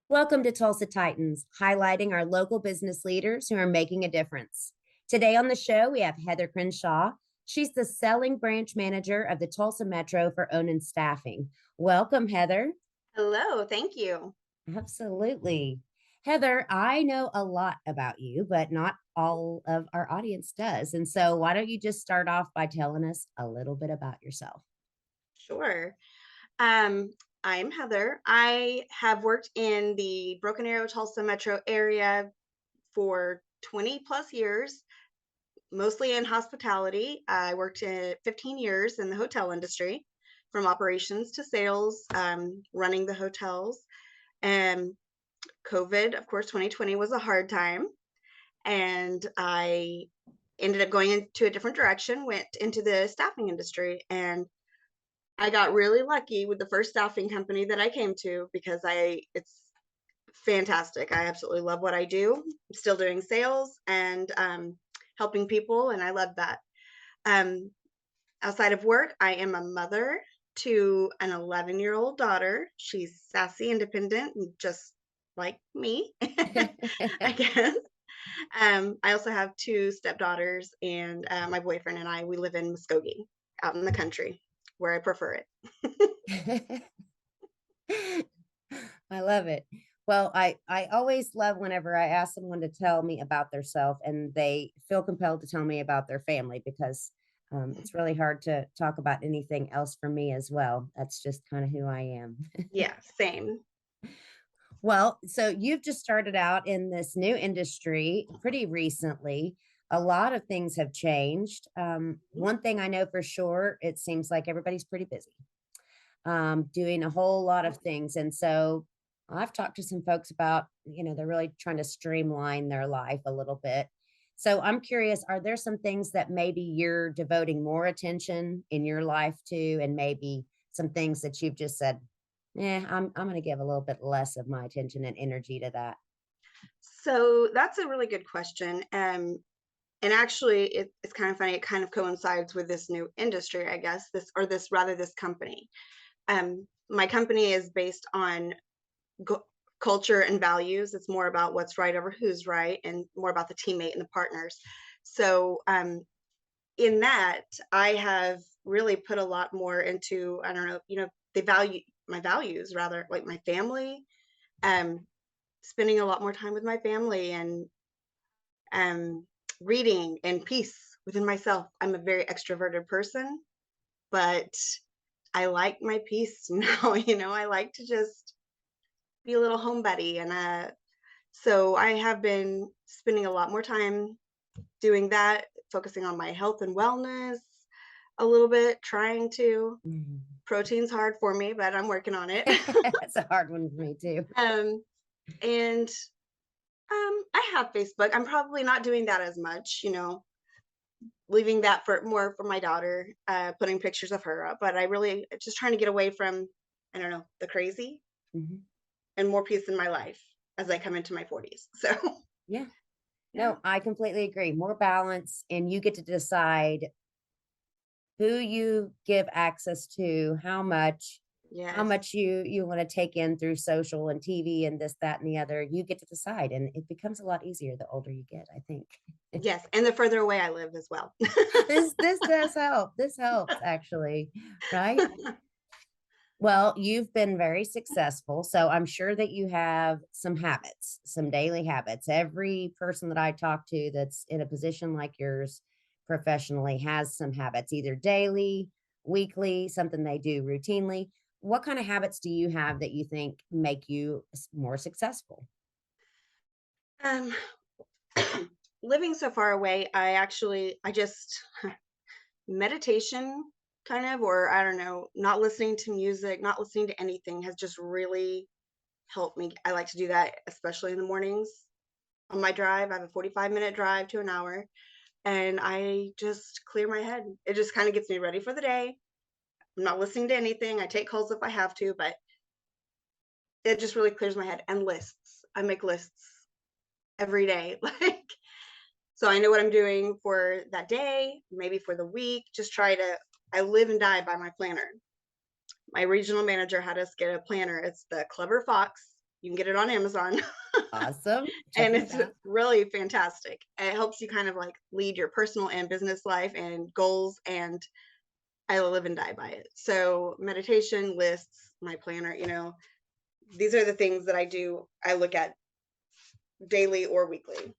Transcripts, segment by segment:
Welcome to Tulsa Titans, highlighting our local business leaders who are making a difference. Today on the show, we have Heather Crenshaw. She's the selling branch manager of the Tulsa Metro for Onin Staffing. Welcome, Heather. Hello, thank you. Absolutely. Heather, I know a lot about you, but not all of our audience does. And so, why don't you just start off by telling us a little bit about yourself? Sure. Um, I'm Heather. I have worked in the Broken Arrow, Tulsa metro area for 20 plus years, mostly in hospitality. I worked 15 years in the hotel industry, from operations to sales, running the hotels. And COVID, of course, 2020 was a hard time. And I ended up going into a different direction, went into the staffing industry. And I got really lucky with the first staffing company that I came to because it's fantastic. I absolutely love what I do. I'm still doing sales and helping people, and I love that. Um, Outside of work, I am a mother to an 11-year-old daughter. She's sassy, independent, and just like me, I guess. I also have two stepdaughters, and my boyfriend and we live in Muskogee, out in the country, where I prefer it. I love it. Well, I always love whenever I ask someone to tell me about their self and they feel compelled to tell me about their family because it's really hard to talk about anything else for me as well. That's just kind of who I am. Yeah, same. Well, so you've just started out in this new industry pretty recently. A lot of things have changed. One thing I know for sure, it seems like everybody's pretty busy, doing a whole lot of things. And so I've talked to some folks about, they're really trying to streamline their life a little bit. So I'm curious, are there some things that maybe you're devoting more attention in your life to, and maybe some things that you've just said, yeah, I'm going to give a little bit less of my attention and energy to that. So that's a really good question. And actually, it's kind of funny. It kind of coincides with this new industry, I guess. This company. My company is based on culture and values. It's more about what's right over who's right, and more about the teammate and the partners. So, in that, I have really put a lot more into, I don't know, the value my values, rather, like my family. Um, Spending a lot more time with my family, and um, reading and peace within myself. I'm a very extroverted person, but I like my peace now. I like to just be a little homebody, and so I have been spending a lot more time doing that, focusing on my health and wellness a little bit, trying to. Mhm. Protein's hard for me, but I'm working on it. That's a hard one for me too. um, and I have Facebook. I'm probably not doing that as much, leaving that for more for my daughter, putting pictures of her up. But I really just trying to get away from, I don't know, the crazy, Mhm. and more peace in my life as I come into my 40s. So, Yeah. yeah. No, I completely agree. More balance, and you get to decide who you give access to, how Yes. much you want to take in through social and TV and this, that, and the other. You get to decide, and it becomes a lot easier the older you get, I think. Yes. And the further away I live as well. This does help. This helps actually, right? Well, you've been very successful, so I'm sure that you have some habits, some daily habits. Every person that I talk to that's in a position like yours professionally has some habits, either daily, weekly, something they do routinely. What kind of habits do you have that you think make you more successful? um, Living so far away, I just meditation kind of, or I don't know, not listening to music, not listening to anything has just really helped me. I like to do that, especially in the mornings on my drive. I have a 45-minute drive to an hour, and I just clear my head. It just kind of gets me ready for the day. I'm not listening to anything. I take calls if I have to, but it just really clears my head. And lists. I make lists every day. Like, so I know what I'm doing for that day, maybe for the week. I live and die by my planner. My regional manager had us get a planner. It's the Clever Fox. You can get it on Amazon. Awesome. And Checking it it's out. really fantastic. It helps you kind of like lead your personal and business life and goals, and I live and die by it. So meditation, lists, my planner, these are the things that I do. I look at daily or weekly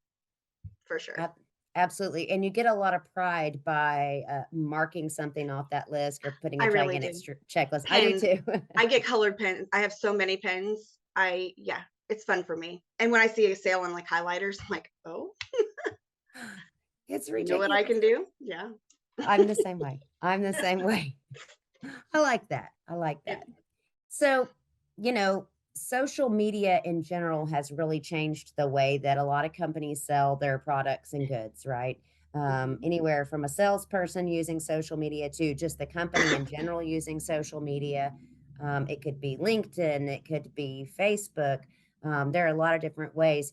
for sure. Ab Absolutely, and you get a lot of pride by, marking something off that list or putting I a really gigantic do. checklist. I do Pens. too. I get colored pens. I have so many pens. Yeah, it's fun for me. And when I see a sale on like highlighters, I'm like, oh, It's you know what I ridiculous. can do? Yeah. I'm the same way. I'm the same way. I like that. I like Yep. that. So, social media in general has really changed the way that a lot of companies sell their products and goods, right? Mhm. Anywhere from a salesperson using social media to just the company in general using social media. It could be LinkedIn, it could be Facebook. There are a lot of different ways.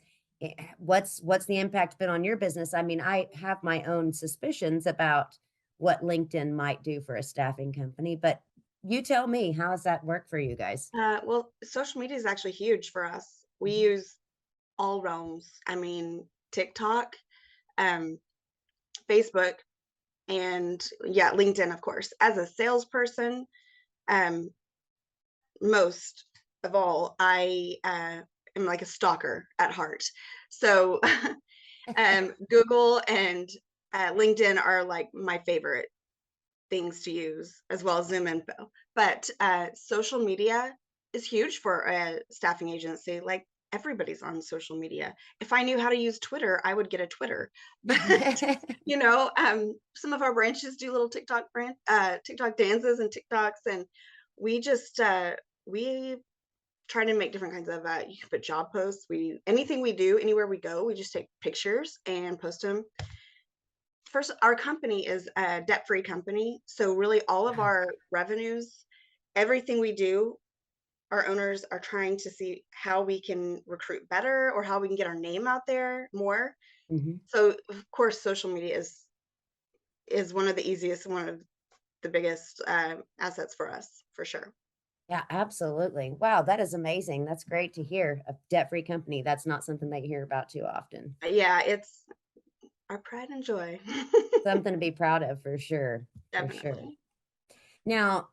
What's the impact been on your business? I mean, I have my own suspicions about what LinkedIn might do for a staffing company, but you tell me, how does that work for you guys? Well, social media is actually huge for us. We Mhm. use all realms. I mean, TikTok, um, Facebook, and yeah, LinkedIn, of course. As a salesperson, um, most of all, I am like a stalker at heart. So, Google and LinkedIn are like my favorite things to use, as well as Zoom info. But social media is huge for a staffing agency. Like everybody's on social media. If I knew how to use Twitter, I would get a Twitter. But some of our branches do little TikTok dances and TikToks, and we just we try to make different kinds of you can put job posts. We anything we do, anywhere we go, we just take pictures and post them. First, our company is a debt-free company, so really all of Wow. our revenues, everything we do, our owners are trying to see how we can recruit better or how we can get our name out there more. Mhm. So, of course, social media is one of the easiest, one of the biggest assets for us, for sure. Yeah, absolutely. Wow, that is amazing. That's great to hear. A debt-free company, that's not something that you hear about too often. Yeah, it's our pride and joy. Something to be proud of for sure, for sure. Definitely. Now,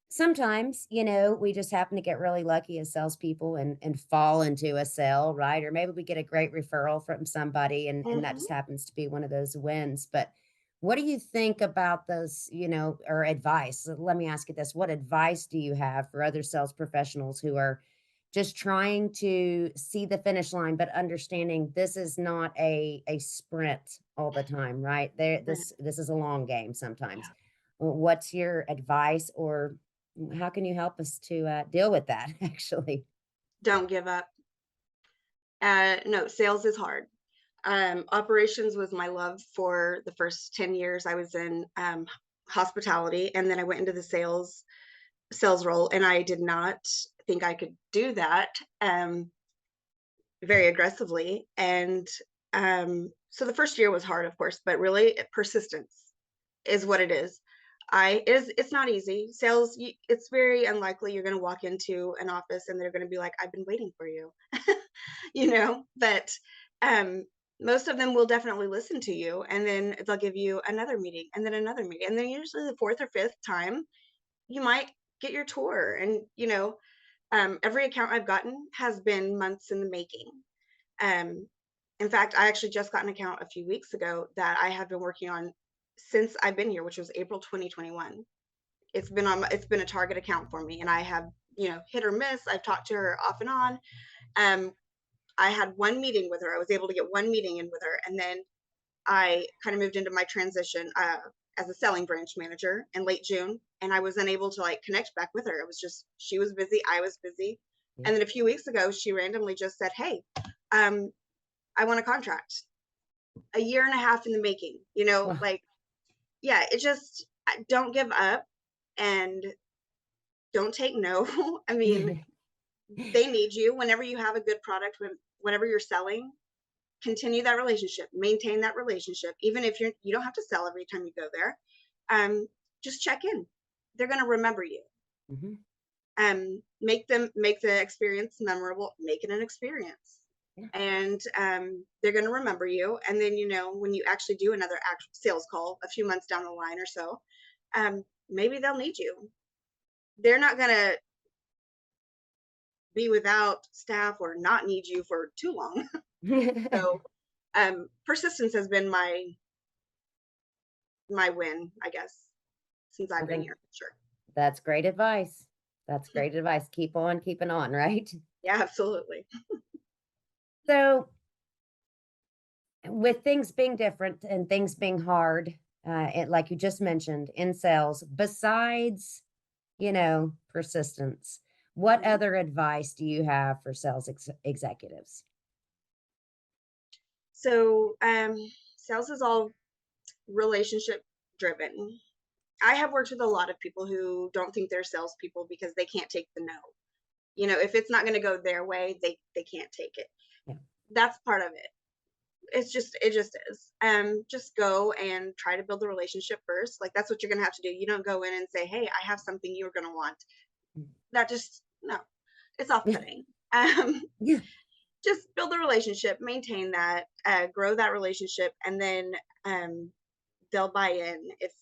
sometimes, we just happen to get really lucky as salespeople and fall into a sale, right? Or maybe we get a great referral from somebody and that Hmm. just happens to be one of those wins. But what do you think about those, or advice? Let me ask you this. What advice do you have for other sales professionals who are just trying to see the finish line, but understanding this is not a sprint all the time, right? Right. This is a long game sometimes. What's your advice, or how can you help us to deal with that? Actually, Don't give up. No, sales is hard. Operations was my love for the first 10 years. I was in hospitality, and then I went into the sales role, and I did not think I could do that very aggressively. And so the first year was hard, of course, but really persistence is what it is. It's not easy. Sales, it's very unlikely you're going to walk into an office and they're going to be like, "I've been waiting for you." But um most of them will definitely listen to you, and then they'll give you another meeting and then another meeting, and then usually the fourth or fifth time you might get your tour. And every account I've gotten has been months in the making. um in fact, I actually just got an account a few weeks ago that I have been working on since I've been here, which was April 2021. It's been a target account for me, and I have hit or miss. I've talked to her off and on. um I had one meeting with her. I was able to get one meeting in with her, and then I kind of moved into my transition as a selling branch manager in late June, and I was unable to like connect back with her. It was just she was busy, I was busy, yeah. and then a few weeks ago, she randomly just said, "Hey, um, I want a contract." A year and a half in the making, Well, like yeah, it just don't give up and don't take no. I mean, they need you whenever you have a good product, whenever you're selling. Continue that relationship, maintain that relationship, even if you don't have to sell every time you go there. um just check in. They're going to remember you. mhm. Make the experience memorable, make it an experience. Yeah. And they're going to remember you. And then, when you actually do another actual sales call a few months down the line or so, maybe they'll need you. They're not going to be without staff or not need you for too long. So persistence has been my win, I guess, since I I've been think here. Sure. that's great advice. That's great advice. Keep on keeping on, right? Yeah, absolutely. So, with things being different and things being hard, like you just mentioned in sales, besides, persistence, what Mhm. other advice do you have for sales executives? So sales is all relationship driven. I have worked with a lot of people who don't think they're salespeople because they can't take the no. If it's not going to go their way, they can't take it. Yeah. That's part of it. It just is. Just go and try to build the relationship first. Like that's what you're gonna have to do. You don't go in and say, "Hey, I have something you're gonna want." That just no, it's off Mm. putting. Yeah. Just build the relationship, maintain that, grow that relationship, and then um, they'll buy in if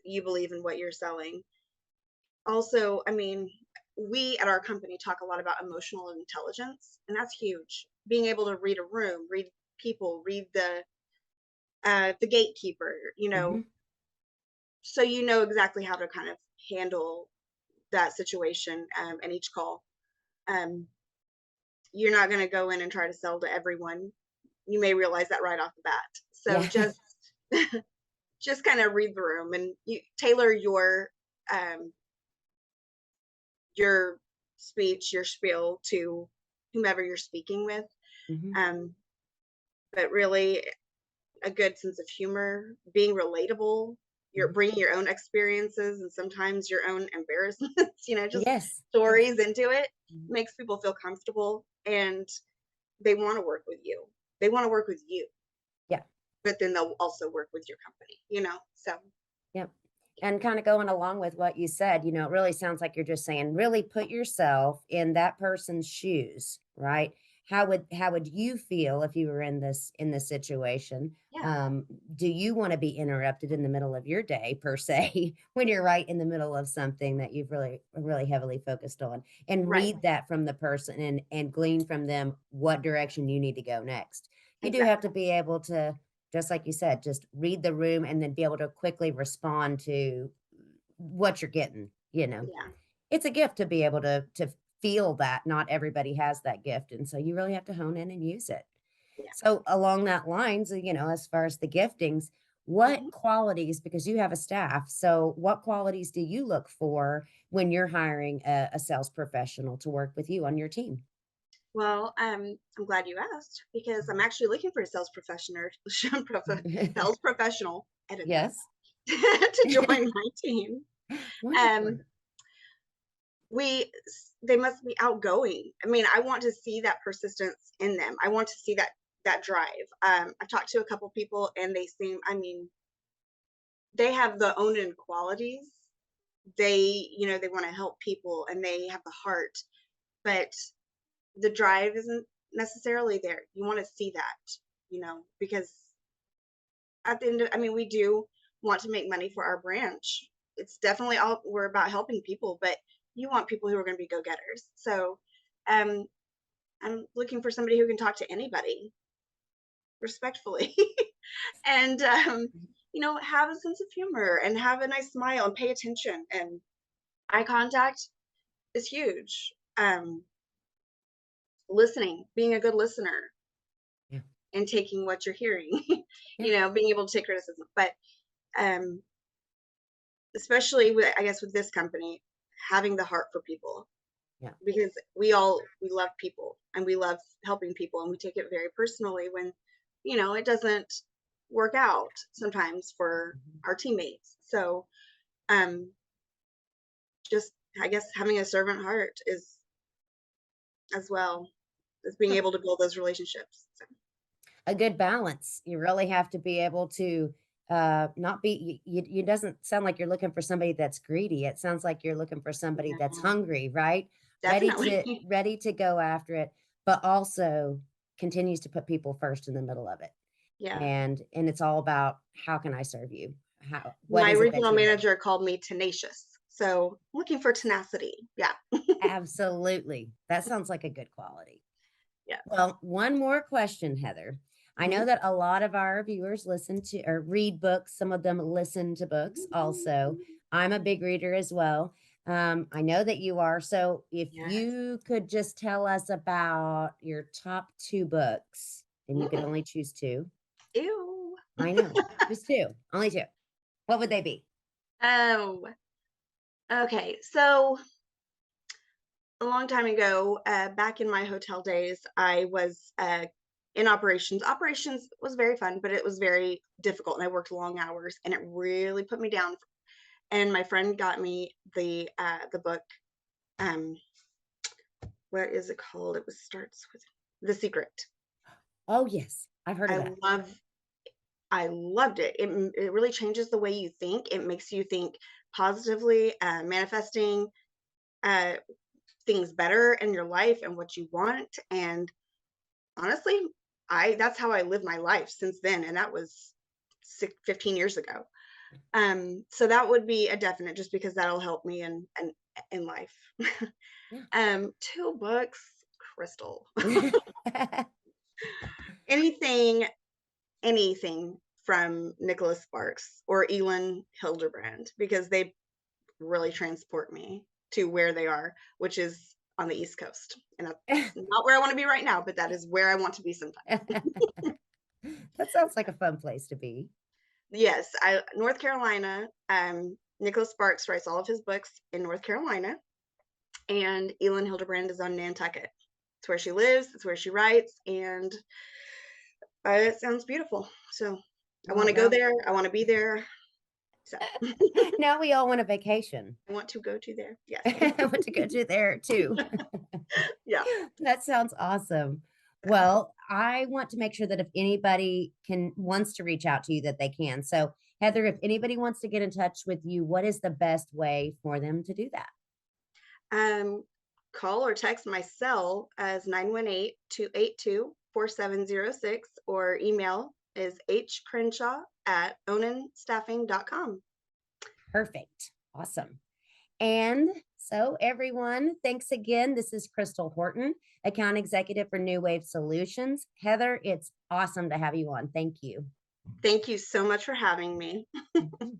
you believe in what you're selling. Also, I mean, we at our company talk a lot about emotional intelligence, and that's huge. Being able to read a room, read people, read the gatekeeper, Hmm. so you know exactly how to kind of handle that situation and each call. Um, you're not going to go in and try to sell to everyone. You may realize that right off the bat. So Yeah. just kind of read the room and you tailor um, your speech, your spiel to whomever you're speaking with. Hmm. Um, but really, a good sense of humor, being relatable, you're Hmm. bringing your own experiences and sometimes your own embarrassments, just Yes. Yes. stories into it Mhm. makes people feel comfortable and they want to work with you. They want to work with you, Yeah. but then they'll also work with your company. So, Yep. And kind of going along with what you said, it really sounds like you're just saying, really put yourself in that person's shoes, right? How would you feel if you were in this situation? yeah, Um, do you want to be interrupted in the middle of your day, per se, when you're right in the middle of something that you've really heavily focused on? And right. read that from the person and glean from them what direction you need to go next. You do have to Exactly. be able to, just like you said, just read the room and then be able to quickly respond to what you're getting. Yeah. It's a gift to be able to feel that. Not everybody has that gift, and so you really have to hone in and use it. Yeah. So along that lines, as far as the giftings, what Mhm. qualities, because you have a staff, so what qualities do you look for when you're hiring a sales professional to work with you on your team? Well, I'm glad you asked because I'm actually looking for a sales professional, edit that, Yes. to join my team. Wonderful. Um, they must be outgoing. I mean, I want to see that persistence in them. I want to see that drive. I've talked to a couple people and they seem, I mean, they have the Onin qualities. They want to help people and they have the heart, but the drive isn't necessarily there. You want to see that, because at the end of, I mean, we do want to make money for our branch. It's definitely all we're about helping people, but you want people who are going to be go-getters. So, um, I'm looking for somebody who can talk to anybody respectfully and have a sense of humor and have a nice smile and pay attention and eye contact is huge. Listening, being a good listener Yeah. and taking what you're hearing, Yeah. being able to take criticism. But um, especially with, I guess, with this company, having the heart for people Yeah. because we love people and we love helping people and we take it very personally when, it doesn't work out sometimes for Mhm. our teammates. So um, just I guess having a servant heart is as well as being Yeah. able to build those relationships. So, A good balance. You really have to be able to not be you doesn't sound like you're looking for somebody that's greedy. It sounds like you're looking for somebody that's Yeah, hungry, right? definitely. Ready to go after it, but also continues to put people first in the middle of it. Yeah. And it's all about how can I serve you? How what My is it that regional you have? manager called me tenacious. So looking for tenacity. Yeah. Absolutely. That sounds like a good quality. Yeah. Well, one more question, Heather. I know Mhm. that a lot of our viewers listen to or read books. Some of them listen to books also. I'm a big reader as well. I know that you are. So if Yes. you could just tell us about your top two books, and you could only choose two. Ew. I know, just two, only two. What would they be? Oh, okay. So a long time ago, back in my hotel days, I was in operations. Operations was very fun, but it was very difficult, and I worked long hours, and it really put me down. And my friend got me the book. Um, what is it called? It was starts with The Secret. Oh, yes, I've heard of I that. love I loved it. It really changes the way you think. It makes you think positively, manifesting uh, things better in your life and what you want. And honestly, I that's how I live my life since then, and that was 15 years ago. So that would be a definite, just because that'll help me in life. Two books, Crystal. Yeah. anything, anything from Nicholas Sparks or Elin Hildebrand, because they really transport me to where they are, which is on the East Coast. And that's not where I want to be right now, but that is where I want to be sometime. That sounds like a fun place to be. Yes, I North Carolina. Nicholas Sparks writes all of his books in North Carolina, and Elin Hildebrand is on Nantucket. It's where she lives. It's where she writes, and it sounds beautiful. So I want Well, to go now there. I want to be there. So now we all want a vacation. I want to go to there. Yes. I want to go to there too. Yeah. That sounds awesome. Well, I want to make sure that if anybody can wants to reach out to you that they can. So, Heather, if anybody wants to get in touch with you, what is the best way for them to do that? Um, Call or text my cell as 918-282-4706, or email is hcrenshaw@oninstaffing.com. Perfect. Awesome. And so, everyone, thanks again. This is Crystal Horton, account executive for New Wave Solutions. Heather, it's awesome to have you on. Thank you. Thank you so much for having me. Mhm.